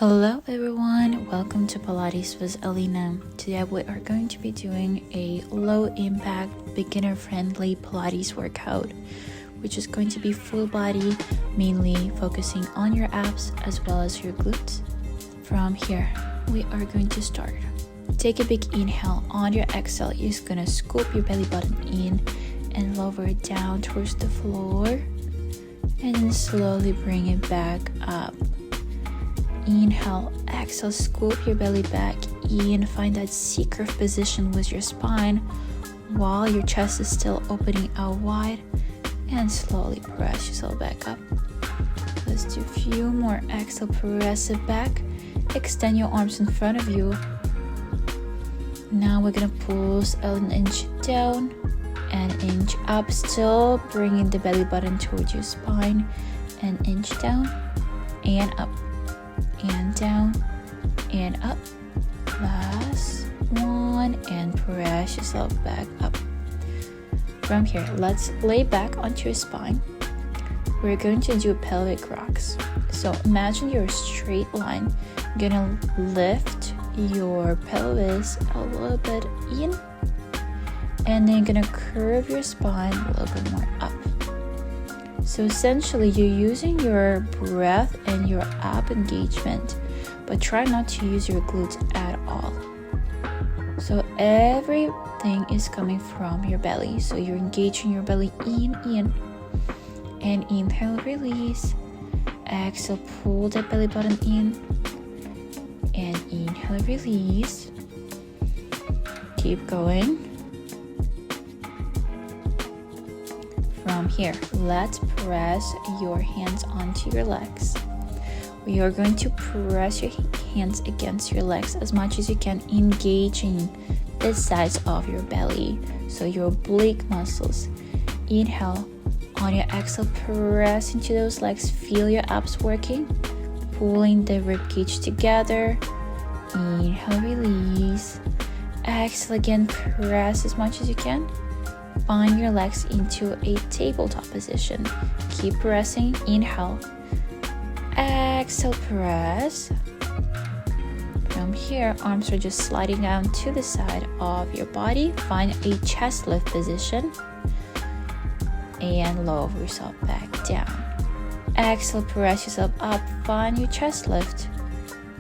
Hello everyone, welcome to Pilates with Alina. Today we are going to be doing a low impact, beginner friendly Pilates workout, which is going to be full body, mainly focusing on your abs as well as your glutes. From here, we are going to start. Take a big inhale. On your exhale, you're just gonna scoop your belly button in and lower it down towards the floor, and then slowly bring it back up. Inhale, exhale, scoop your belly back in, find that C-curve position with your spine while your chest is still opening out wide, and slowly press yourself back up. Let's do a few more. Exhale, press it back, extend your arms in front of you. Now we're gonna pulse an inch down, an inch up, still bringing the belly button towards your spine, an inch down and up, and down and up. Last one, and press yourself back up. From here, let's lay back onto your spine. We're going to do pelvic rocks. So imagine you're a straight line. You're gonna lift your pelvis a little bit in, and then you're gonna curve your spine a little bit more up. So essentially, you're using your breath and your ab engagement, but try not to use your glutes at all. So everything is coming from your belly. So you're engaging your belly in, and inhale, release. Exhale, pull that belly button in, and inhale, release. Keep going. From here, let's press your hands onto your legs. We are going to press your hands against your legs as much as you can, engaging the sides of your belly, so your oblique muscles. Inhale. On your exhale, press into those legs. Feel your abs working, pulling the rib cage together. Inhale, release. Exhale again, press as much as you can. Find your legs into a tabletop position. Keep pressing. Inhale. Exhale, press. From here, arms are just sliding down to the side of your body. Find a chest lift position and lower yourself back down. Exhale, press yourself up. Find your chest lift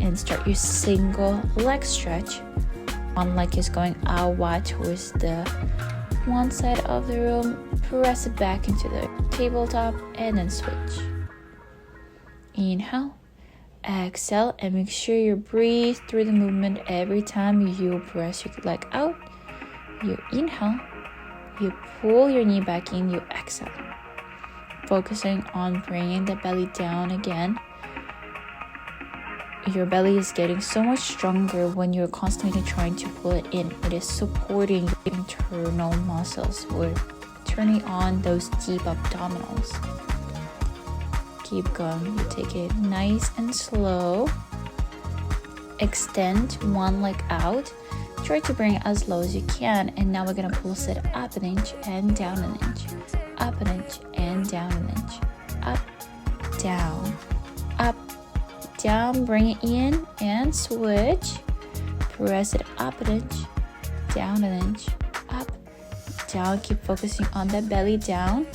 and start your single leg stretch. One leg is going out wide towards the one side of the room. Press it back into the tabletop and then switch. Inhale, exhale, and make sure you breathe through the movement every time you press your leg out. You inhale, you pull your knee back in, you exhale. Focusing on bringing the belly down again. Your belly is getting so much stronger when you're constantly trying to pull it in. It is supporting your internal muscles. We're turning on those deep abdominals. Keep going. You take it nice and slow. Extend one leg out. Try to bring it as low as you can. And now we're going to pulse it up an inch and down an inch. Up an inch and down an inch. Up, down, up, down. Bring it in and switch. Press it up an inch, down an inch, up, down. Keep focusing on the belly. Down,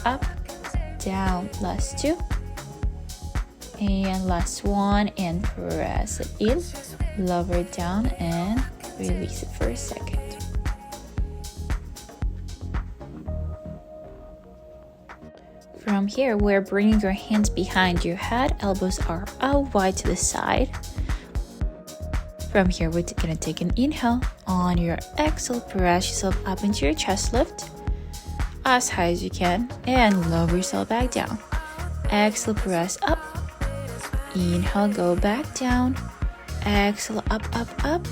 up, down. Last two. And last one, and press it in, lower it down, and release it for a second. From here, we're bringing your hands behind your head, elbows are out wide to the side. From here, we're gonna take an inhale. On your exhale, press yourself up into your chest lift as high as you can, and lower yourself back down. Exhale, press up. Inhale, go back down. Exhale, up, up, up.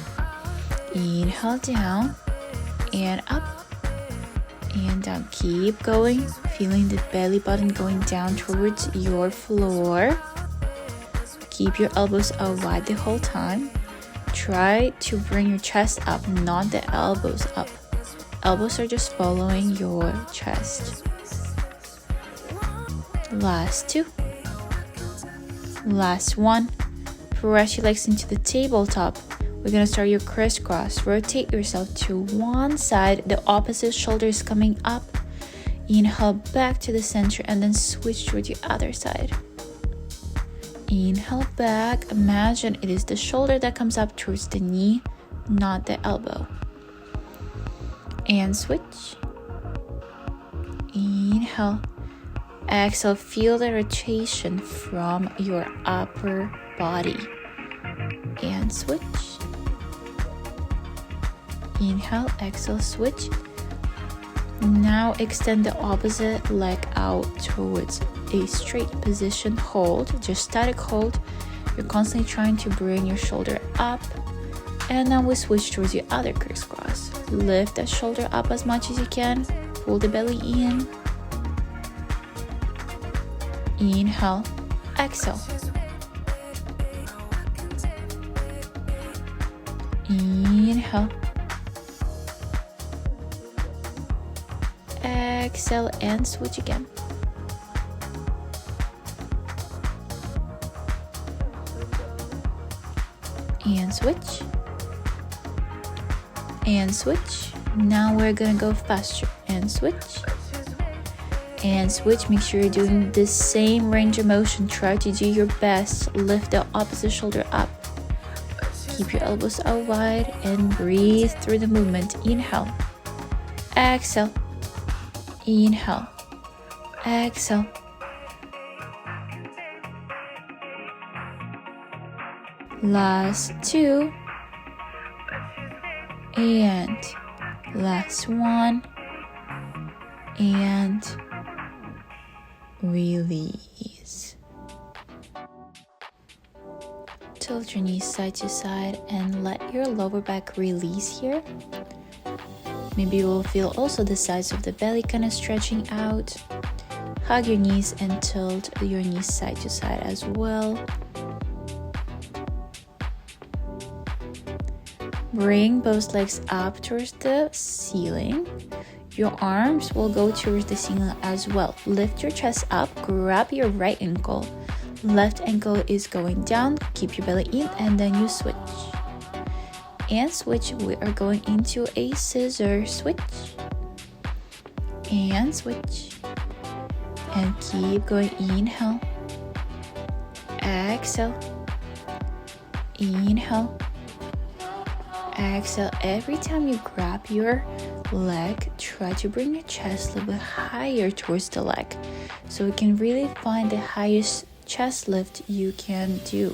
Inhale, down and up and down. Keep going, feeling the belly button going down towards your floor. Keep your elbows out wide the whole time. Try to bring your chest up, not the elbows up. Elbows are just following your chest. Last two. Last one. Press your legs into the tabletop. We're gonna start your crisscross. Rotate yourself to one side. The opposite shoulder is coming up. Inhale back to the center and then switch to the other side. Inhale back. Imagine it is the shoulder that comes up towards the knee, not the elbow. And switch. Inhale. Exhale. Feel the rotation from your upper body. And switch. Inhale, exhale, switch. Now extend the opposite leg out towards a straight position. Hold, just static hold. You're constantly trying to bring your shoulder up. And now we switch towards the other crisscross. Lift that shoulder up as much as you can. Pull the belly in. Inhale, exhale. Inhale. Exhale and switch again. And switch. And switch. Now we're gonna go faster. And switch. And switch. Make sure you're doing the same range of motion. Try to do your best. Lift the opposite shoulder up. Keep your elbows out wide and breathe through the movement. Inhale. Exhale. Inhale. Exhale. Last two. And last one. And release. Tilt your knees side to side and let your lower back release here. Maybe you will feel also the sides of the belly kind of stretching out. Hug your knees and tilt your knees side to side as well. Bring both legs up towards the ceiling. Your arms will go towards the ceiling as well. Lift your chest up, grab your right ankle. Left ankle is going down. Keep your belly in and then you switch. And switch. We are going into a scissor switch. And switch. And keep going. Inhale. Exhale. Inhale. Exhale. Every time you grab your leg, try to bring your chest a little bit higher towards the leg so you can really find the highest chest lift you can do.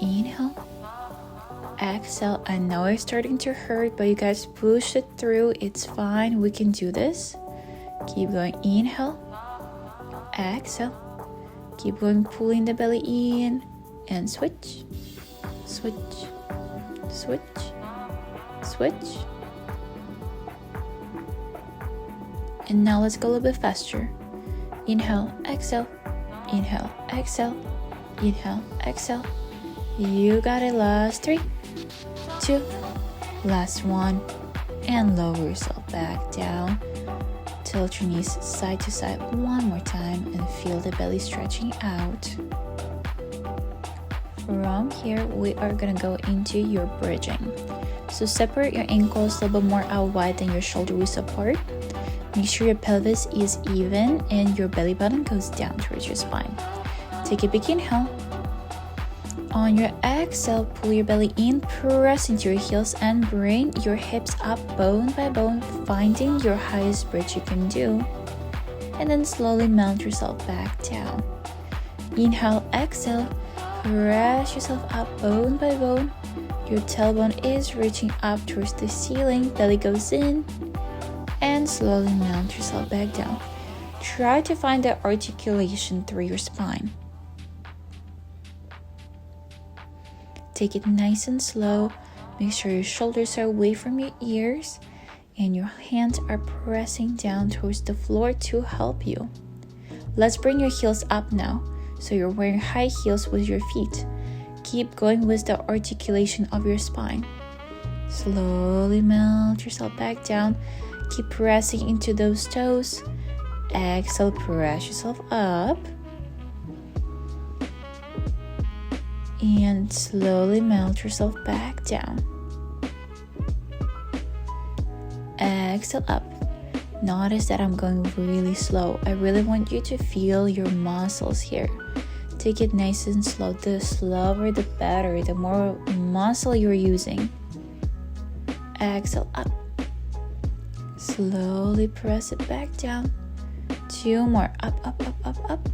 Inhale. Exhale. I know it's starting to hurt, but you guys push it through. It's fine. We can do this. Keep going. Inhale. Exhale. Keep going, pulling the belly in and switch. Switch. Switch. Switch. And now let's go a little bit faster. Inhale, exhale. Inhale, exhale. Inhale, exhale. You got it. Last 3, 2, last 1. And lower yourself back down. Tilt your knees side to side one more time and feel the belly stretching out. From here, we are gonna go into your bridging. So separate your ankles a little bit more out wide than your shoulder widths apart. Make sure your pelvis is even and your belly button goes down towards your spine. Take a big inhale. On your exhale, pull your belly in, press into your heels and bring your hips up bone by bone, finding your highest bridge you can do. And then slowly mount yourself back down. Inhale, exhale, press yourself up bone by bone. Your tailbone is reaching up towards the ceiling, belly goes in, and slowly mount yourself back down. Try to find that articulation through your spine. Take it nice and slow. Make sure your shoulders are away from your ears and your hands are pressing down towards the floor to help you. Let's bring your heels up now. So you're wearing high heels with your feet. Keep going with the articulation of your spine. Slowly melt yourself back down. Keep pressing into those toes. Exhale, press yourself up. and slowly melt yourself back down. Exhale up. Notice that I'm going really slow. I really want you to feel your muscles here. Take it nice and slow. The slower the better, the more muscle you're using. Exhale up. Slowly press it back down. 2 more. Up, up, up, up, up.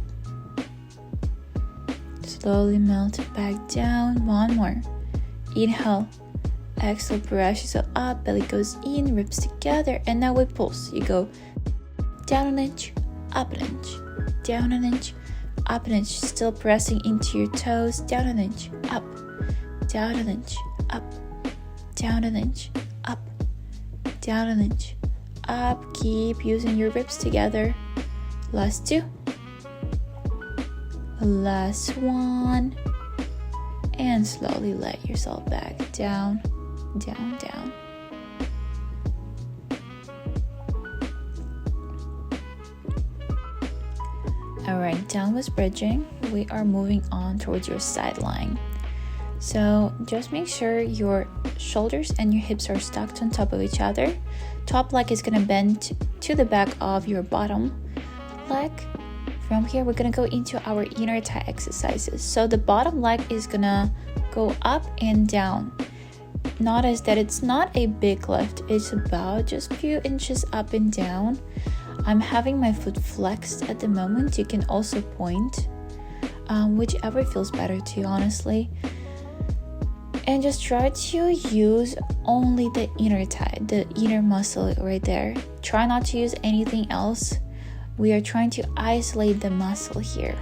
Slowly melt it back down. 1 more. Inhale. Exhale, brush yourself up, belly goes in, ribs together, and now we pulse. You go down an inch, up an inch, down an inch, up an inch, still pressing into your toes, down an inch, up, down an inch, up, down an inch, up, down an inch, up. Keep using your ribs together. Last 2. Last 1. And slowly let yourself back down. Down, down. Alright, down was bridging. We are moving on towards your side lying. So just make sure your shoulders and your hips are stacked on top of each other. Top leg is going to bend to the back of your bottom leg. From here, we're going to go into our inner thigh exercises. So the bottom leg is going to go up and down. Notice that it's not a big lift. It's about just a few inches up and down. I'm having my foot flexed at the moment. You can also point, whichever feels better to you, honestly. And just try to use only the inner thigh, the inner muscle right there. Try not to use anything else. We are trying to isolate the muscle here.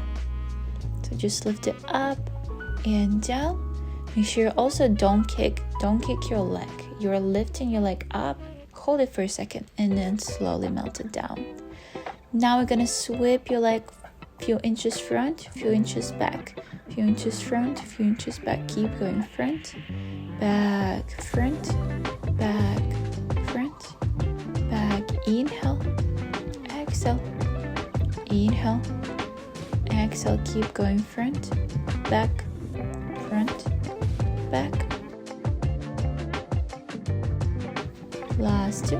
So just lift it up and down. Make sure also don't kick your leg. You're lifting your leg up, hold it for a second, and then slowly melt it down. Now we're gonna sweep your leg few inches front, few inches back, few inches front, few inches back. Keep going front, back, front, back, front, back. Inhale, exhale, inhale, exhale. Keep going front, back, front, back. Last 2.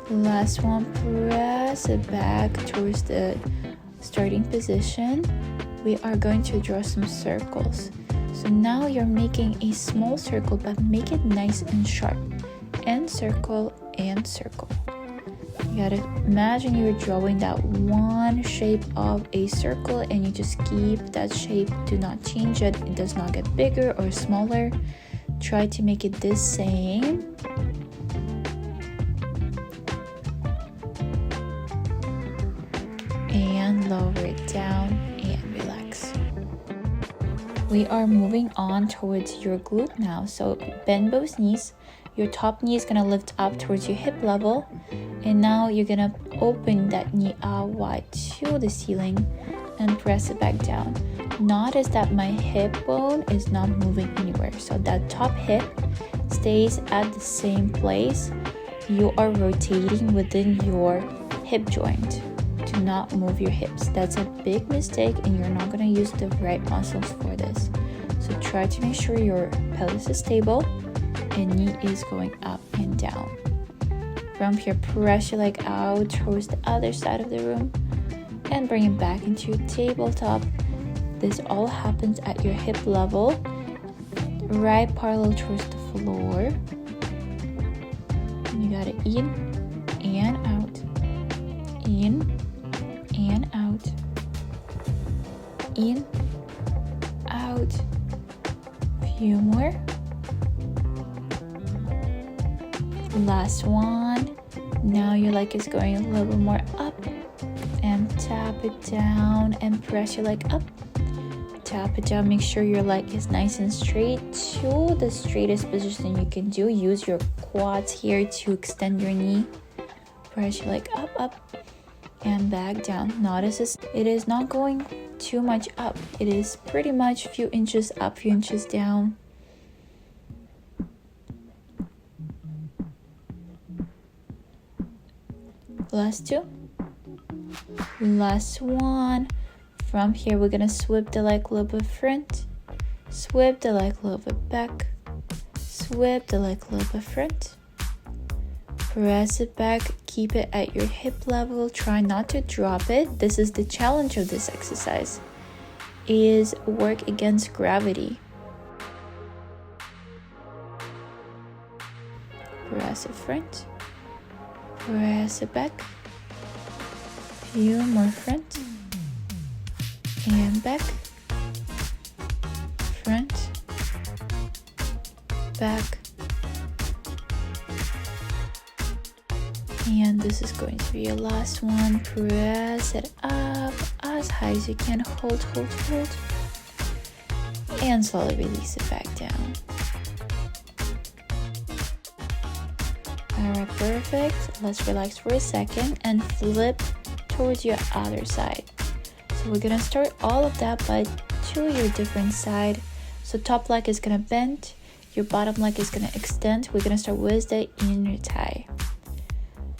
Last one. Press it back towards the starting position. We are going to draw some circles. So now you're making a small circle, but make it nice and sharp. And circle and circle. You gotta imagine you're drawing that one shape of a circle, and you just keep that shape. Do not change it. It does not get bigger or smaller. Try to make it the same. And lower it down and relax. We are moving on towards your glute now. So bend both knees. Your top knee is gonna lift up towards your hip level. And now you're gonna open that knee out wide to the ceiling and press it back down. Notice that my hip bone is not moving anywhere. So that top hip stays at the same place. You are rotating within your hip joint. Do not move your hips. That's a big mistake, and you're not gonna use the right muscles for this. So try to make sure your pelvis is stable and knee is going up and down. From here, press your leg out towards the other side of the room and bring it back into your tabletop. This all happens at your hip level, right parallel towards the floor. And you got it in and out, in and out, in, out. Few more. Last one. Now your leg is going a little bit more up, and tap it down and press your leg up. Tap it down. Make sure your leg is nice and straight to the straightest position you can do. Use your quads here to extend your knee. Press your leg up, up, and back down. Notice this, it is not going too much up. It is pretty much a few inches up, few inches down. Last 2. Last one. From here, we're gonna sweep the leg a little bit front, sweep the leg a little bit back, sweep the leg a little bit front, press it back, keep it at your hip level, try not to drop it. This is the challenge of this exercise, is work against gravity. Press it front, press it back, few more front, and back, front, back, and this is going to be your last one. Press it up as high as you can, hold, and slowly release it back down. Alright, perfect. Let's relax for a second and flip towards your other side. So we're gonna start all of that but to your different side. So top leg is gonna bend, your bottom leg is gonna extend. We're gonna start with the inner thigh.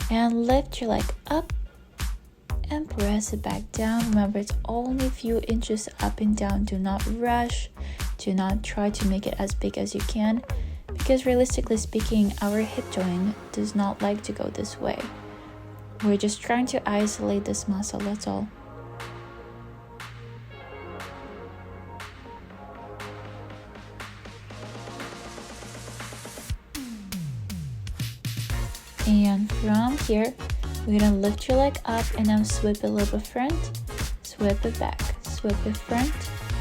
And lift your leg up and press it back down. Remember, it's only a few inches up and down. Do not rush. Do not try to make it as big as you can, because realistically speaking, our hip joint does not like to go this way. We're just trying to isolate this muscle, that's all. And from here, we're gonna lift your leg up and now sweep it a little bit front, sweep it back, sweep it front,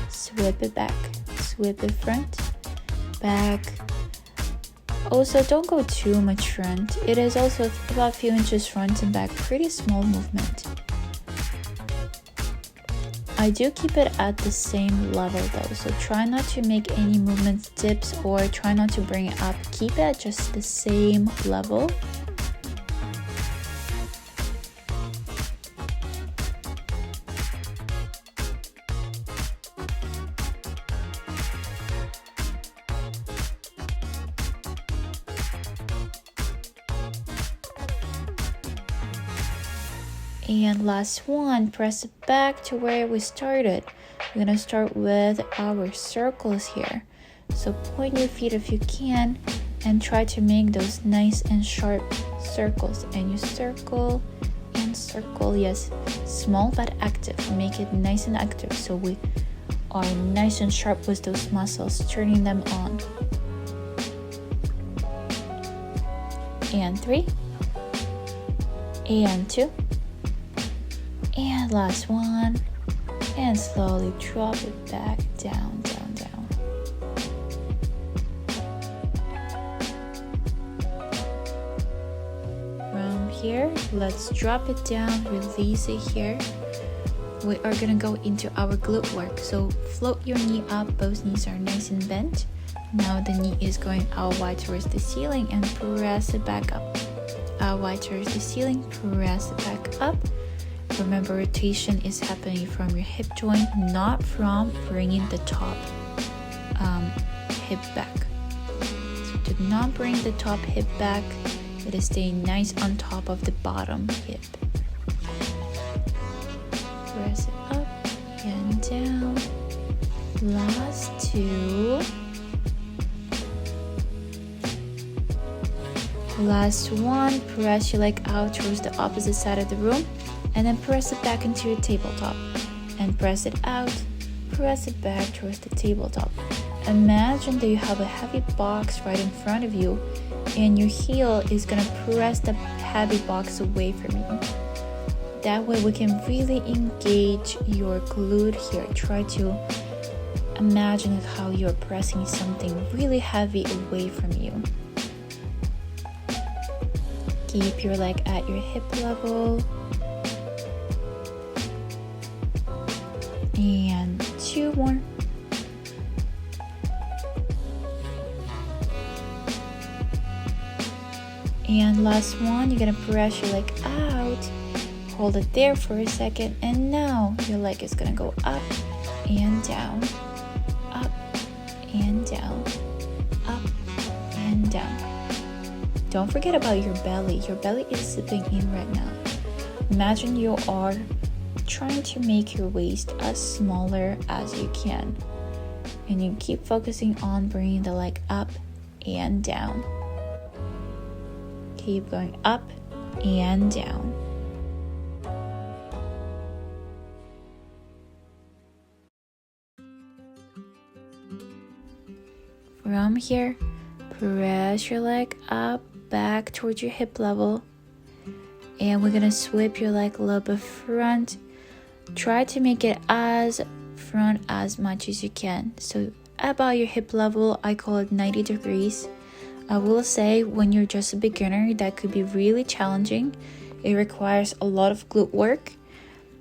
sweep it back, sweep it front, back. Also, don't go too much front. It is also about a few inches front and back, pretty small movement. I do keep it at the same level though, so try not to make any movements, dips, or try not to bring it up. Keep it at just the same level. And last one, press it back to where we started. We're gonna start with our circles here. So point your feet if you can and try to make those nice and sharp circles. And you circle and circle, yes, small but active. Make it nice and active so we are nice and sharp with those muscles, turning them on. And 3, and 2, and last one, and slowly drop it back down, down, down. From here, let's drop it down, release it here. We are gonna go into our glute work. So float your knee up, both knees are nice and bent. Now the knee is going out wide towards the ceiling and press it back up. Out wide towards the ceiling, press it back up. Remember, rotation is happening from your hip joint, not from bringing the top hip back. So do not bring the top hip back. It is staying nice on top of the bottom hip. Press it up and down. Last 2. Last one, press your leg out towards the opposite side of the room. And then press it back into your tabletop and press it out, press it back towards the tabletop. Imagine that you have a heavy box right in front of you and your heel is gonna press the heavy box away from you. That way we can really engage your glute here. Try to imagine how you're pressing something really heavy away from you. Keep your leg at your hip level. And 2 more. And last one, you're gonna press your leg out, hold it there for a second, and now your leg is gonna go up and down, up and down, up and down. Don't forget about your belly. Your belly is zipping in right now. Imagine you are trying to make your waist as smaller as you can. And you keep focusing on bringing the leg up and down. Keep going up and down. From here, press your leg up, back towards your hip level. And we're gonna sweep your leg a little bit front. Try to make it as front as much as you can. So about your hip level, I call it 90 degrees. I will say when you're just a beginner, that could be really challenging. It requires a lot of glute work,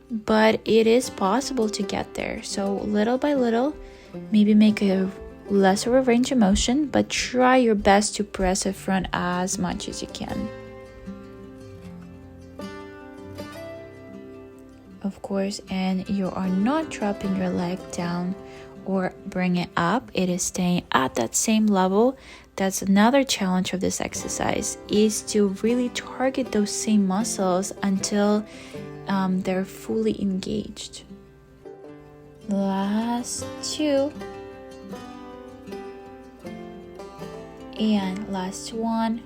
but it is possible to get there. So little by little, maybe make a less of a range of motion, but try your best to press it front as much as you can. Of course, and you are not dropping your leg down or bring it up. It is staying at that same level. That's another challenge of this exercise, is to really target those same muscles until they're fully engaged. Last two. And last one.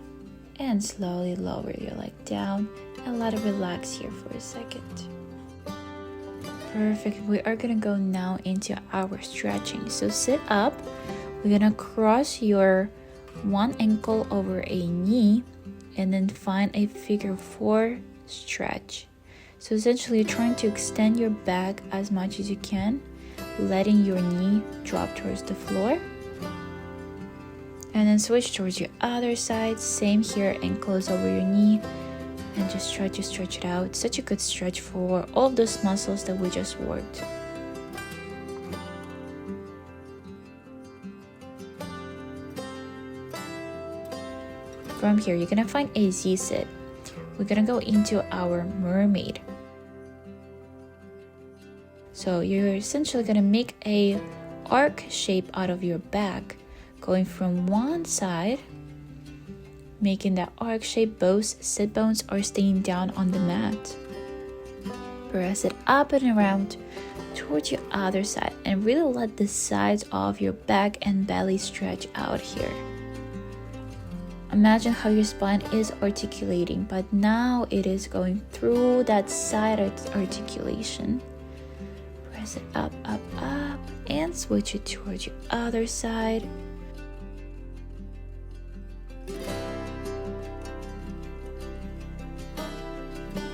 And slowly lower your leg down and let it relax here for a second. Perfect. We are gonna go now into our stretching. So sit up. We're gonna cross your one ankle over a knee and then find a figure 4 stretch. So essentially you're trying to extend your back as much as you can, letting your knee drop towards the floor. And then switch towards your other side. Same here, ankles over your knee. And just try to stretch it out. Such a good stretch for all of those muscles that we just worked. From here, you're gonna find a Z-sit. We're gonna go into our mermaid. So you're essentially gonna make a arc shape out of your back, going from one side, making that arc shape. Both sit bones are staying down on the mat. Press it up and around towards your other side and really let the sides of your back and belly stretch out here. Imagine how your spine is articulating, but now it is going through that side articulation. Press it up, up, up, and switch it towards your other side.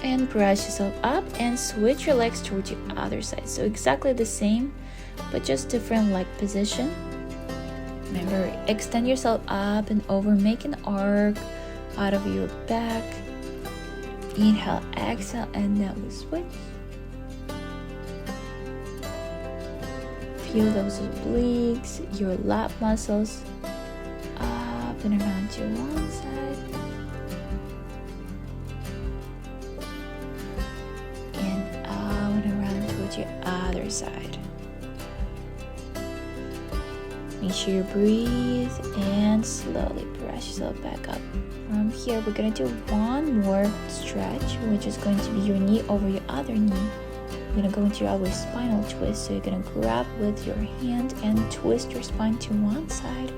And press yourself up and switch your legs towards your other side. So exactly the same, but just different leg position. Remember, extend yourself up and over, make an arc out of your back. Inhale, exhale, and now we switch. Feel those obliques, your lat muscles, up and around to one side. And out and around towards your other side. Make sure you breathe and slowly press yourself back up. From here, we're going to do one more stretch, which is going to be your knee over your other knee. We're going to go into our spinal twist. So you're going to grab with your hand and twist your spine to one side.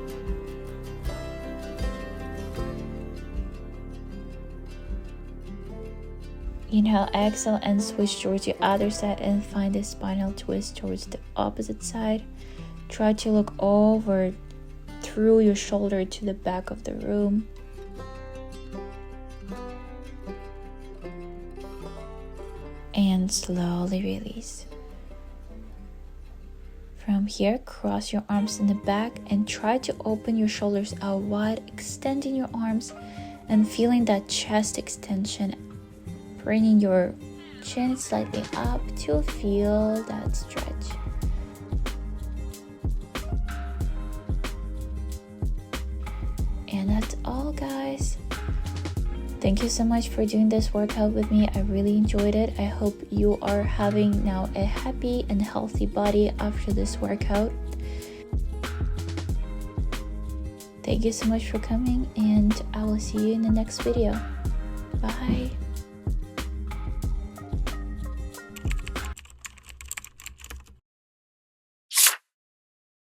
Inhale, exhale, and switch towards your other side and find a spinal twist towards the opposite side. Try to look over through your shoulder to the back of the room. And slowly release. From here, cross your arms in the back and try to open your shoulders out wide, extending your arms and feeling that chest extension, bringing your chin slightly up to feel that stretch. And that's all, guys. Thank you so much for doing this workout with me. I really enjoyed it. I hope you are having now a happy and healthy body after this workout. Thank you so much for coming, and I will see you in the next video. Bye.